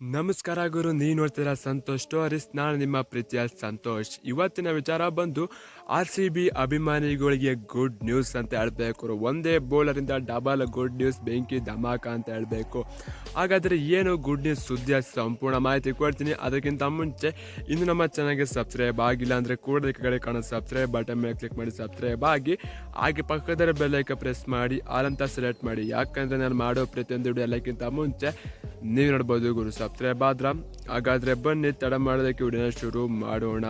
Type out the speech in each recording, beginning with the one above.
ನಮಸ್ಕಾರ ಗುರು, ನೀವು ನೋಡ್ತೀರಾ ಸಂತೋಷ್ ಸ್ಟೋರೀಸ್. ನಾನು ನಿಮ್ಮ ಪ್ರೀತಿಯ ಸಂತೋಷ್. ಇವತ್ತಿನ ವಿಚಾರ ಬಂದು RCB ಅಭಿಮಾನಿಗಳಿಗೆ ಗುಡ್ ನ್ಯೂಸ್ ಅಂತ ಹೇಳಬೇಕು. ಒಂದೇ ಬೌಲರಿಂದ ಡಬಲ್ ಗುಡ್ ನ್ಯೂಸ್, ಬೆಂಕಿ ಧಮಾಕ ಅಂತ ಹೇಳಬೇಕು. ಹಾಗಾದರೆ ಏನು ಗುಡ್ ನ್ಯೂಸ್ ಸುದ್ದಿಯ ಸಂಪೂರ್ಣ ಮಾಹಿತಿ ಕೊಡ್ತೀನಿ. ಅದಕ್ಕಿಂತ ಮುಂಚೆ ಇನ್ನು ನಮ್ಮ ಚಾನಲ್ಗೆ ಸಬ್ಸ್ಕ್ರೈಬ್ ಆಗಿಲ್ಲ ಅಂದರೆ ಕೂಡಲೇ ಕಡೆ ಕಾಣೋ ಸಬ್ಸ್ಕ್ರೈಬ್ ಬಟನ್ ಮೇಲೆ ಕ್ಲಿಕ್ ಮಾಡಿ ಸಬ್ಸ್ಕ್ರೈಬ್ ಆಗಿ, ಹಾಗೆ ಪಕ್ಕದ ಬೆಲ್ಲೈಕ ಪ್ರೆಸ್ ಮಾಡಿ ಆಲ್ ಅಂತ ಸೆಲೆಕ್ಟ್ ಮಾಡಿ. ಯಾಕಂದರೆ ನಾನು ಮಾಡೋ ಪ್ರತಿಯೊಂದು ವಿಡಿಯೋ ಎಲ್ಲಕ್ಕಿಂತ ಮುಂಚೆ ನೀವು ನೋಡ್ಬೋದು ಗುರು ಸಬ್ಸ್ಕ್ರೈಬ್ ಆದ್ರ. ಹಾಗಾದರೆ ಬನ್ನಿ ತಡ ಮಾಡೋದಕ್ಕೆ ವಿಡಿಯೋನ ಶುರು ಮಾಡೋಣ.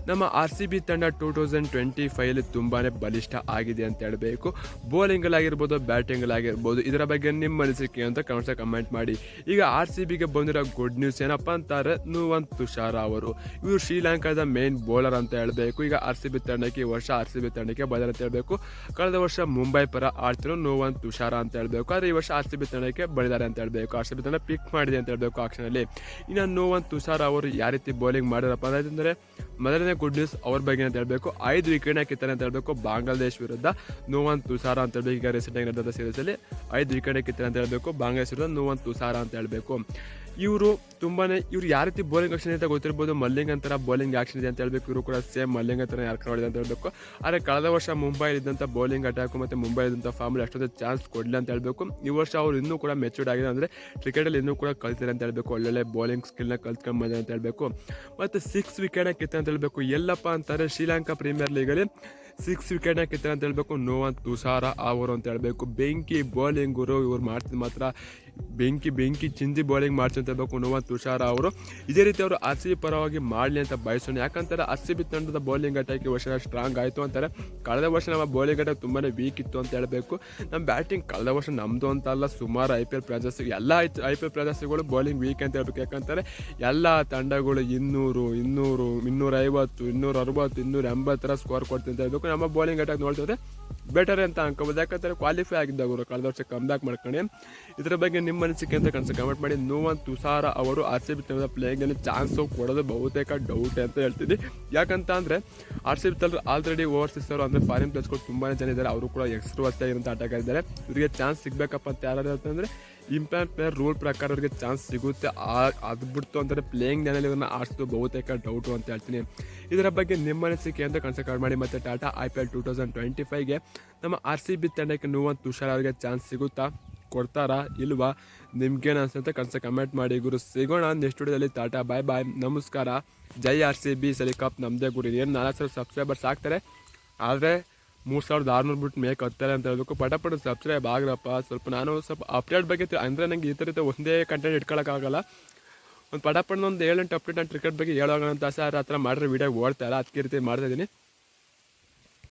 ನಮ್ಮ RCB ತಂಡ 2025 ತುಂಬಾ ಬಲಿಷ್ಠ ಆಗಿದೆ ಅಂತ ಹೇಳಬೇಕು. ಬೌಲಿಂಗಲ್ಲಾಗಿರ್ಬೋದು, ಬ್ಯಾಟಿಂಗಲ್ಲಾಗಿರ್ಬೋದು. ಇದರ ಬಗ್ಗೆ ನಿಮ್ಮ ಅನಿಸಿಕೆ ಅಂತ ಕಮೆಂಟ್ ಮಾಡಿ. ಈಗ RCBಗೆ ಬಂದಿರೋ ಗುಡ್ ನ್ಯೂಸ್ ಏನಪ್ಪ ಅಂತಾರೆ, ನುವಂತ್ ತುಷಾರ ಅವರು. ಇವರು ಶ್ರೀಲಂಕಾದ ಮೇನ್ ಬೌಲರ್ ಅಂತ ಹೇಳಬೇಕು. ಈಗ RCB ತಂಡಕ್ಕೆ ಈ ವರ್ಷ RCB ತಂಡಕ್ಕೆ ಬಂದರೆ ಅಂತ ಹೇಳಬೇಕು. ಕಳೆದ ವರ್ಷ ಮುಂಬೈ ಪರ ಆಡ್ತಿರೋ ನುವಂತ್ ತುಷಾರ ಅಂತ ಹೇಳಬೇಕು. ಆದರೆ ಈ ವರ್ಷ RCB ತಂಡಕ್ಕೆ ಬಂದಿದ್ದಾರೆ ಅಂತ ಹೇಳಬೇಕು. RCB ತಂಡ ಪಿಕ್ ಮಾಡಿದೆ ಅಂತ ಹೇಳಬೇಕು ಆಕ್ಷನಲ್ಲಿ. ಇನ್ನು ನುವಂತ್ ತುಷಾರ ಅವರು ಯಾವ ರೀತಿ ಬೌಲಿಂಗ್ ಮಾಡಿರಪ್ಪ ಅಂದರೆ, ಮೊದಲನೇ ಗುಡ್ ನ್ಯೂಸ್ ಅವ್ರ ಬಗ್ಗೆ ಅಂತ ಹೇಳಬೇಕು. 5 ವಿಕೆಟ್ ಹಾಕಿದ್ದಾರೆ ಅಂತ ಹೇಳಬೇಕು ಬಾಂಗ್ಲಾದೇಶ್ ವಿರುದ್ಧ ನುವಂತ್ ತುಷಾರ ಅಂತ ಹೇಳಬೇಕು. ಈಗ ರೀಸೆಂಟ್ ಆಗಿ ನಡೆದ ಸೀರೀಸಲ್ಲಿ 5 ವಿಕೆಟ್ ಹಾಕಿದ್ದಾರೆ ಅಂತ ಹೇಳಬೇಕು ಬಾಂಗ್ಲಾದೇಶ್ ವಿರುದ್ಧ ನುವಂತ್ ತುಷಾರ ಅಂತ ಹೇಳಬೇಕು. ಇವರು ಯಾವ ರೀತಿ ಬೌಲಿಂಗ್ ಆಕ್ಷನ್ ಅಂತ ಗೊತ್ತಿರ್ಬೋದು. ಮಲ್ಲಿಂಗ್ ಅಂತರ ಬೌಲಿಂಗ್ ಆಕ್ಷನ್ ಇದೆ ಅಂತ ಹೇಳಬೇಕು. ಇವರು ಕೂಡ ಸೇಮ್ ಮಲ್ಲಿಂಗ್ ಅಂತರ ಯಾರು ನೋಡಿದೆ ಅಂತ ಹೇಳಬೇಕು. ಆದರೆ ಕಳೆದ ವರ್ಷ ಮುಂಬೈ ಇದ್ದಂಥ ಬೌಲಿಂಗ್ ಅಟ್ಯಾಕು ಮತ್ತು ಮುಂಬೈ ಇದ್ದಂಥ ಫಾರ್ಮಲ್ಲಿ ಅಷ್ಟೊಂದು ಚಾನ್ಸ್ ಕೊಡಲಿ ಅಂತ ಹೇಳಬೇಕು. ಈ ವರ್ಷ ಅವರು ಇನ್ನೂ ಕೂಡ ಮೆಚೂರ್ಡ್ ಆಗಿದೆ, ಅಂದರೆ ಕ್ರಿಕೆಟಲ್ಲಿ ಇನ್ನೂ ಕೂಡ ಕಲ್ತಿದ್ದಾರೆ ಅಂತ ಹೇಳಬೇಕು. ಒಳ್ಳೊಳ್ಳೆ ಬೌಲಿಂಗ್ ಸ್ಕಿಲ್ನ ಕಲ್ತ್ಕೊಂಡು ಬಂದಿದೆ ಅಂತ ಹೇಳಬೇಕು. ಮತ್ತು 6 ವಿಕೆಟ್ ಕಿತ್ತ ಅಂತ ಹೇಳಬೇಕು. ಎಲ್ಲಪ್ಪ ಅಂತಾರೆ, ಶ್ರೀಲಂಕಾ ಪ್ರೀಮಿಯರ್ ಲೀಗಲ್ಲಿ 6 ವಿಕೆಟ್ನ ಕಿತ್ತಾರೆ ಅಂತ ಹೇಳಬೇಕು ನುವಂತ್ ತುಷಾರ ಅವರು ಅಂತ ಹೇಳಬೇಕು. ಬೆಂಕಿ ಬೌಲಿಂಗರು ಇವ್ರು ಮಾಡ್ತಿದ್ದು ಮಾತ್ರ ಬೆಂಕಿ ಚಿಂದಿ ಬೌಲಿಂಗ್ ಮಾಡ್ತಾರೆ ಅಂತ ಹೇಳಬೇಕು ನುವಂತ್ ತುಷಾರ ಅವರು. ಇದೇ ರೀತಿ ಅವರು RCB ಪರವಾಗಿ ಮಾಡಲಿ ಅಂತ ಬಯಸೋಣ. ಯಾಕಂತಾರೆ RCB ತಂಡದ ಬೌಲಿಂಗ್ ಅಟ್ಯಾಕ್ ಈ ವರ್ಷ ಸ್ಟ್ರಾಂಗ್ ಆಯಿತು ಅಂತಾರೆ. ಕಳೆದ ವರ್ಷ ನಮ್ಮ ಬೌಲಿಂಗ್ ಅಟ್ಯಾಕ್ ತುಂಬಾ ವೀಕ್ ಇತ್ತು ಅಂತ ಹೇಳಬೇಕು. ನಮ್ಮ ಬ್ಯಾಟಿಂಗ್ ಕಳೆದ ವರ್ಷ ನಮ್ಮದು ಅಂತ ಅಲ್ಲ, ಸುಮಾರು IPL ಪ್ರಶಸ್ತಿ ಎಲ್ಲ IPL ಪ್ರಶಸ್ತಿಗಳು ಬೌಲಿಂಗ್ ವೀಕ್ ಅಂತ ಹೇಳ್ಬೇಕು. ಯಾಕಂತಾರೆ ಎಲ್ಲ ತಂಡಗಳು 200, 250, 260, 280 ಸ್ಕೋರ್ ಕೊಡ್ತೀನಿ ಅಂತ ಹೇಳಬೇಕು. ನಮ್ಮ ಬೌಲಿಂಗ್ ಅಟ್ಯಾಕ್ ನೋಡ್ತಿದ್ರೆ ಬೆಟರ್ ಅಂತ ಅನ್ಕೋಬೋದು. ಯಾಕಂದರೆ ಕ್ವಾಲಿಫೈ ಆಗಿದ್ದವರು ಕಳೆದ ವರ್ಷ ಕಮ್ಬ್ಯಾಕ್ ಮಾಡ್ಕೊಂಡು. ಇದರ ಬಗ್ಗೆ ನಿಮ್ಮ ಅನಿಸಿಕೆ ಅಂತ ಕಮೆಂಟ್ ಮಾಡಿ. ನುವಂತ್ ತುಷಾರ ಅವರು RCB ತಂಡದ ಪ್ಲೇಯಿಂಗಲ್ಲಿ ಚಾನ್ಸು ಕೊಡೋದು ಬಹುತೇಕ ಡೌಟ್ ಅಂತ ಹೇಳ್ತಿದ್ದೆ. ಯಾಕಂತ ಅಂದರೆ RCB ತಂಡ ಆಲ್ರೆಡಿ ಓವರ್ಸೀಸ್ ಅವರು ಅಂದರೆ ಫಾರಿನ್ ಪ್ಲೇಸ್ಗಳು ತುಂಬಾ ಜನ ಇದ್ದಾರೆ. ಅವರು ಕೂಡ ಎಕ್ಸ್ಟ್ರಾವಾಗಿರುವಂಥ ಆಟಗಾರ ಇದ್ದಾರೆ. ಇವರಿಗೆ ಚಾನ್ಸ್ ಸಿಗಬೇಕಪ್ಪ ಅಂತ ಯಾರು ಅಂತಂದರೆ, ಇಂಪ್ಯಾಕ್ಟ್ ಪ್ಲೇಯರ್ ರೂಲ್ ಪ್ರಕಾರ ಅವರಿಗೆ ಚಾನ್ಸ್ ಸಿಗುತ್ತೆ. ಅದು ಬಿಡ್ತು ಅಂದರೆ ಪ್ಲೇಯಿಂಗ್ ನಲ್ಲಿ ಇವನ್ನ ಆಡಿಸೋದು ಬಹುತೇಕ ಡೌಟು ಅಂತ ಹೇಳ್ತೀನಿ. ಇದರ ಬಗ್ಗೆ ನಿಮ್ಮ ಅನಿಸಿಕೆ ಅಂತ ಕಮೆಂಟ್ ಮಾಡಿ. ಮತ್ತು ಟಾಟಾ IPL 2025ಗೆ ನಮ್ಮ RCB ತಂಡಕ್ಕೆ ನುವಂತ್ ತುಷಾರ ಅವರಿಗೆ ಚಾನ್ಸ್ ಸಿಗುತ್ತಾ, ಕೊಡ್ತಾರಾ ಇಲ್ವಾ, ನಿಮ್ಗೇನು ಅನ್ಸುತ್ತೆ ಕಮೆಂಟ್ ಮಾಡಿ ಗುರು. ಸಿಗೋಣ ನೆಕ್ಸ್ಟ್ ವಿಡಿಯೋದಲ್ಲಿ. ಟಾಟಾ, ಬಾಯ್ ಬಾಯ್, ನಮಸ್ಕಾರ. ಜೈ RCB, ಸಲಿ ಕಪ್ ನಮ್ಮದೇ ಗುರು. ಏನು 4,000 ಸಬ್ಸ್ಕ್ರೈಬರ್ಸ್ ಆಗ್ತಾರೆ, ಆದರೆ 3,600 ಬಿಟ್ಟು ಮೇಕ್ ಹತ್ತಾರೆ ಅಂತ ಹೇಳಬೇಕು. ಪಟ ಸಬ್ಸ್ಕ್ರೈಬ್ ಆಗ್ರಪ್ಪ. ನಾನು ಸ್ವಲ್ಪ ಅಪ್ಡೇಟ್ ಬಗ್ಗೆ ಅಂದರೆ ನನಗೆ ಈ ಥರ ಒಂದೇ ಕಂಟೆಂಟ್ ಇಟ್ಕೊಳ್ಳೋಕ್ಕಾಗಲ್ಲ. ಒಂದು ಒಂದು 7-8 ಅಪ್ಡೇಟ್ ನಾನು ಕ್ರಿಕೆಟ್ ಬಗ್ಗೆ ಹೇಳೋಣ ಅಂತ ಆಸೆ. ಆ ಥರ ಮಾಡಿದ್ರೆ ವೀಡಿಯೋ ಓಡ್ತಾ ಇಲ್ಲ, ಅದಕ್ಕೆ ರೀತಿ ಮಾಡ್ತಾಯಿದ್ದೀನಿ.